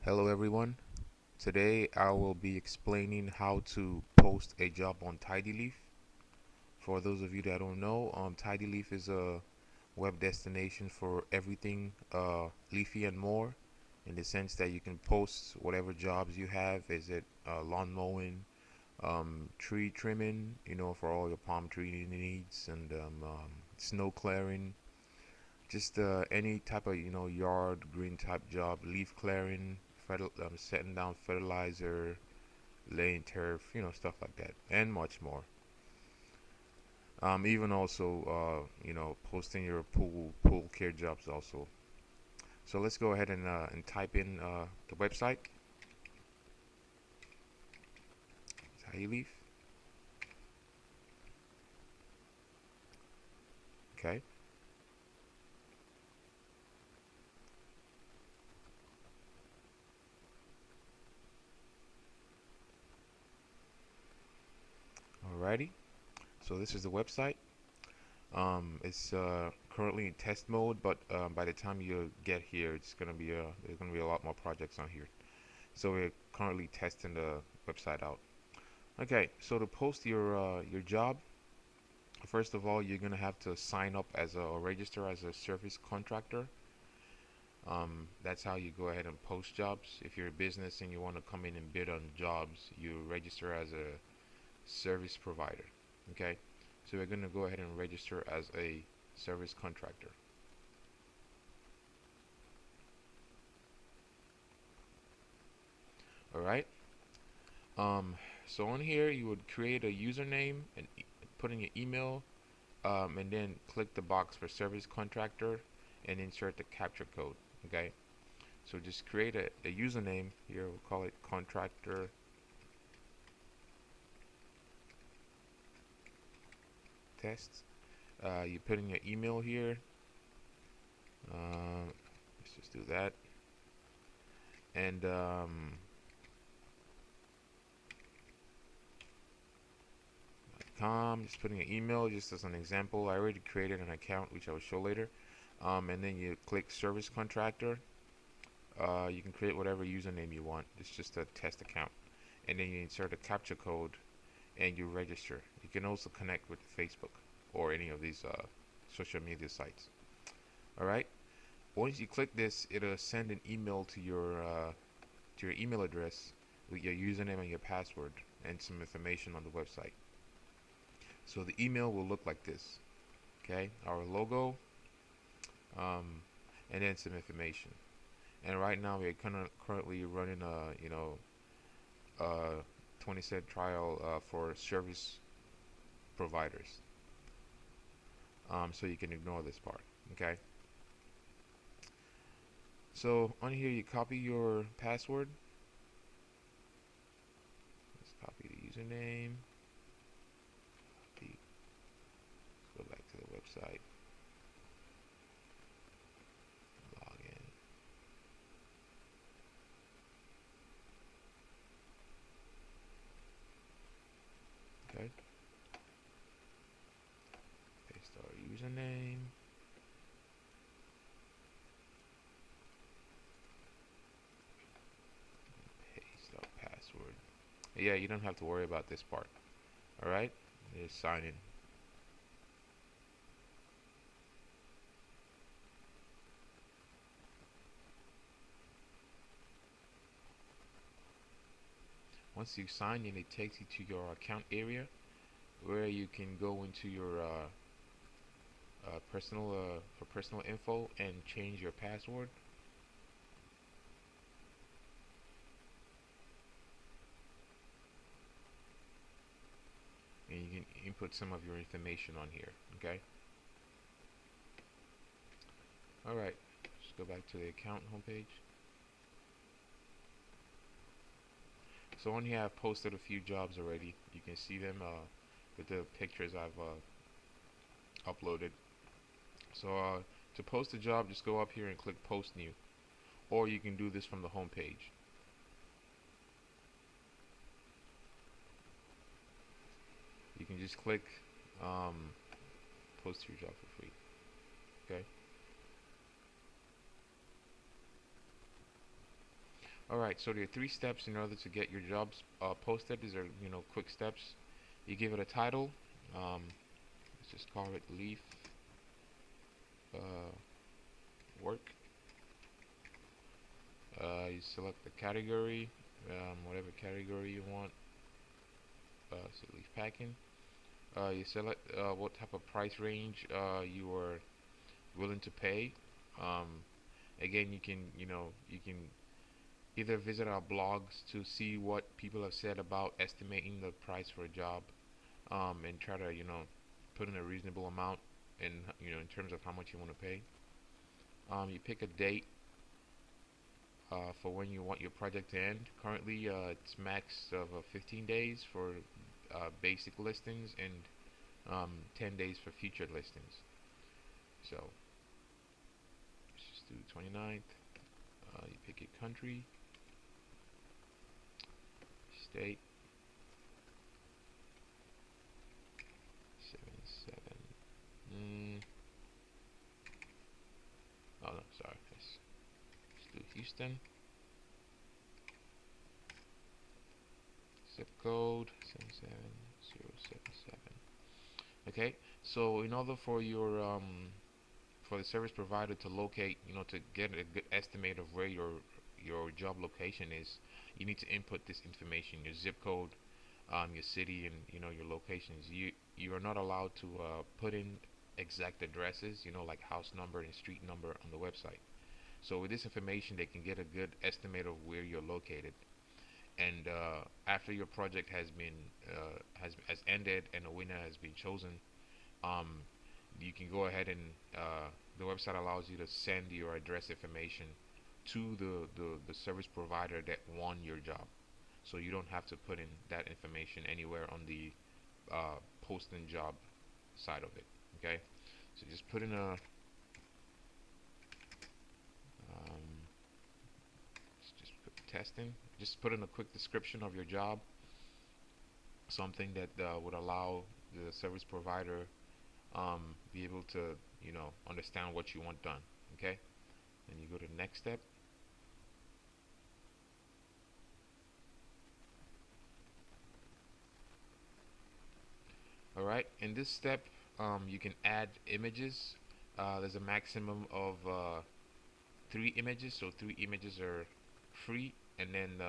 Hello everyone. Today I will be explaining how to post a job on TidyLeaf. For those of you that don't know, TidyLeaf is a web destination for everything leafy and more, in the sense that you can post whatever jobs you have. Is it lawn mowing, tree trimming, for all your palm tree needs, and snow clearing, just any type of yard green type job, leaf clearing, setting down fertilizer, laying turf, stuff like that, and much more. Even also posting your pool care jobs also. So let's go ahead and type in the website, TidyLeaf. Okay. Alrighty. So this is the website. It's currently in test mode, but by the time you get here, there's gonna be a lot more projects on here. So we're currently testing the website out. Okay, so to post your job, first of all, you're gonna have to sign up as a or register as a service contractor. That's how you go ahead and post jobs. If you're a business and you want to come in and bid on jobs, you register as a service provider. Okay, so we're gonna go ahead and register as a service contractor. All right. Um, so on here, you would create a username and put in your email, and then click the box for service contractor and insert the capture code. Okay, so just create a username here. We'll call it contractor test. You put in your email here. Let's just do that. And just putting an email just as an example. I already created an account, which I will show later. And then you click service contractor. You can create whatever username you want. It's just a test account. And then you insert a captcha code and you register. You can also connect with Facebook or any of these social media sites. All right. Once you click this, it'll send an email to your email address with your username and your password and some information on the website. So the email will look like this. Okay, our logo, um, and then some information. And right now we're currently running a 20-cent trial for service providers. So you can ignore this part. Okay. So on here you copy your password. Let's copy the username. Let's go back to the website. Log in. Okay. Paste our username. Paste our password. Yeah, you don't have to worry about this part. All right. Just sign in. Once you sign in, it takes you to your account area where you can go into your personal info and change your password. And you can input some of your information on here. Okay. All right. Just go back to the account homepage. So on here, I've posted a few jobs already. You can see them with the pictures I've uploaded. So to post a job, just go up here and click Post New, or you can do this from the home page. You can just click Post your job for free. Okay. All right, so there are three steps in order to get your jobs posted. These are, quick steps. You give it a title. Um, let's just call it Leaf uh, Work. You select the category, whatever category you want. So Leaf Packing. You select what type of price range you are willing to pay. Um, Again, you can either visit our blogs to see what people have said about estimating the price for a job, and try to put in a reasonable amount in in terms of how much you want to pay. You pick a date for when you want your project to end. Currently, it's max of 15 days for basic listings and 10 days for featured listings. So let's just do 29th. You pick a country, state, 77. Oh no, sorry. Let's do Houston. Zip code 77077. Okay, so in order for your for the service provider to locate, to get a good estimate of where your job location is, you need to input this information: your zip code, your city, and your locations. You are not allowed to put in exact addresses, like house number and street number on the website. So with this information, they can get a good estimate of where you're located. And after your project has ended and a winner has been chosen, um, you can go ahead and the website allows you to send your address information to the service provider that won your job. So you don't have to put in that information anywhere on the posting job side of it. Okay, so just put in just put testing. Just put in a quick description of your job, something that would allow the service provider be able to understand what you want done. Okay, and you go to the next step. All right, in this step, you can add images. There's a maximum of 3 images, so 3 images are free, and then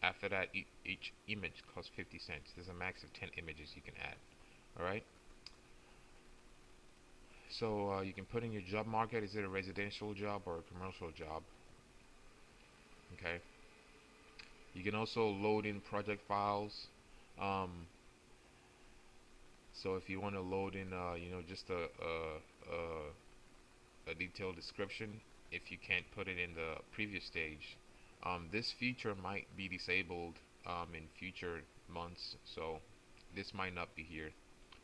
after that, each image costs 50 cents. There's a max of 10 images you can add. All right, so you can put in your job market. Is it a residential job or a commercial job? Okay, you can also load in project files. Um, so if you want to load in, just a detailed description, if you can't put it in the previous stage, this feature might be disabled in future months, so this might not be here.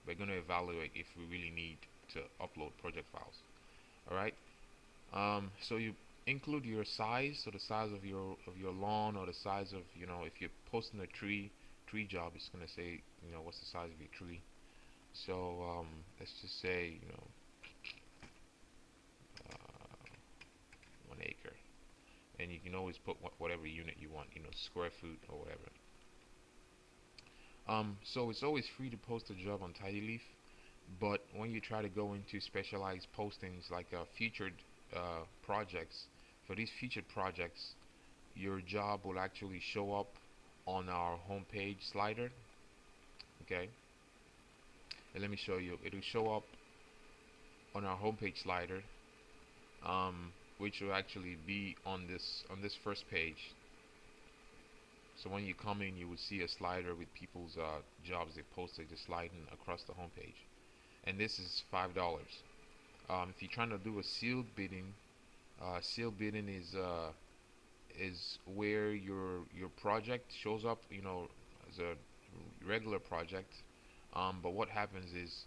We're going to evaluate if we really need to upload project files. All right, so you include your size, so the size of your lawn, or the size of, if you're posting a tree job, it's going to say, what's the size of your tree. So let's just say, 1 acre, and you can always put whatever unit you want, square foot or whatever. So it's always free to post a job on TidyLeaf, but when you try to go into specialized postings like featured projects, for these featured projects, your job will actually show up on our homepage slider. Okay, and let me show you. It'll show up on our homepage slider, which will actually be on this first page. So when you come in, you will see a slider with people's jobs they posted, just sliding across the homepage. And this is $5. If you're trying to do a sealed bidding is where your project shows up, as a regular project. But what happens is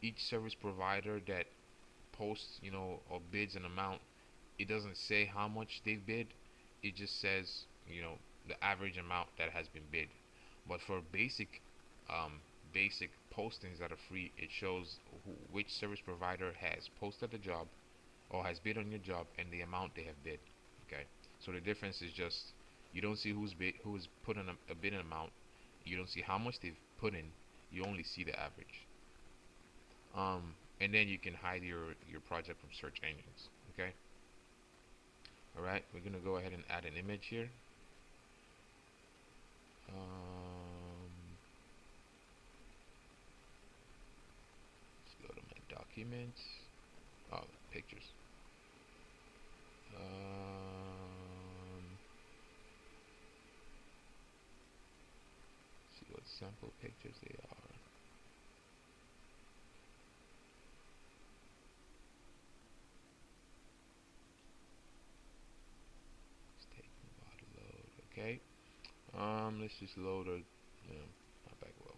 each service provider that posts, or bids an amount, it doesn't say how much they've bid. It just says, the average amount that has been bid. But for um, basic postings that are free, it shows which service provider has posted the job or has bid on your job and the amount they have bid. Okay, so the difference is just You don't see who's put in a bid amount. You don't see how much they've put in. You only see the average. And then you can hide your project from search engines. Okay. All right. We're gonna go ahead and add an image here. Let's go to my documents. Oh, pictures. See what sample pictures they are. It's taking a while to load. Okay. Let's just load a, not back well.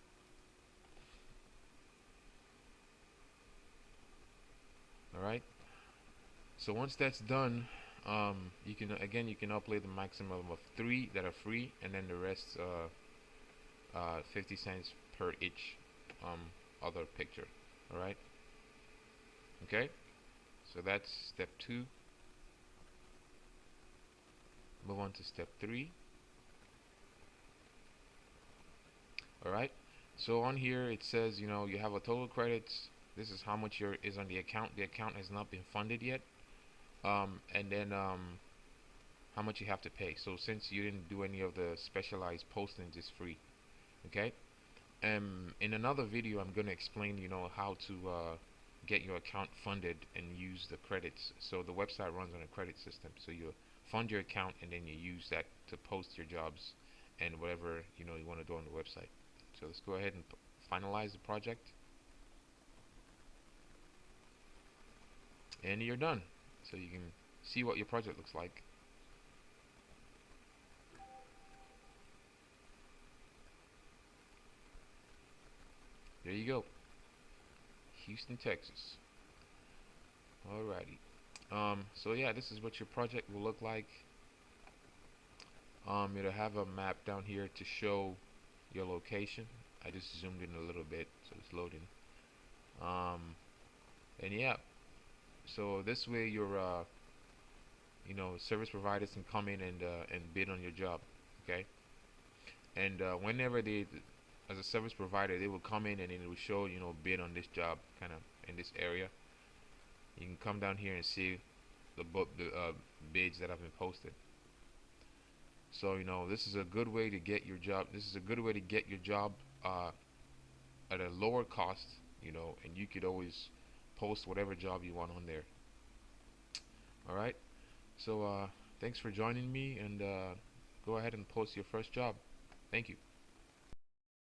All right. So once that's done, you can upload the maximum of 3 that are free, and then the rest 50 cents per each other picture. All right. Okay. So that's step 2. Move on to step 3. All right. So on here it says, you have a total credits. This is how much is on the account. The account has not been funded yet. And then how much you have to pay. So since you didn't do any of the specialized postings, it's free. Okay. In another video, I'm gonna explain, how to get your account funded and use the credits. So the website runs on a credit system. So you fund your account and then you use that to post your jobs and whatever you want to do on the website. So let's go ahead and finalize the project, and you're done. So you can see what your project looks like. There you go. Houston, Texas. Alrighty. So yeah, this is what your project will look like. It'll have a map down here to show your location. I just zoomed in a little bit, so it's loading. And yeah, so this way your service providers can come in and bid on your job. Okay. And whenever they, as a service provider, they will come in and it will show, bid on this job, kind of in this area. You can come down here and see the bids that have been posted. So this is a good way to get your job. This is a good way to get your job at a lower cost. And you could always post whatever job you want on there. All right. So thanks for joining me, and go ahead and post your first job. Thank you.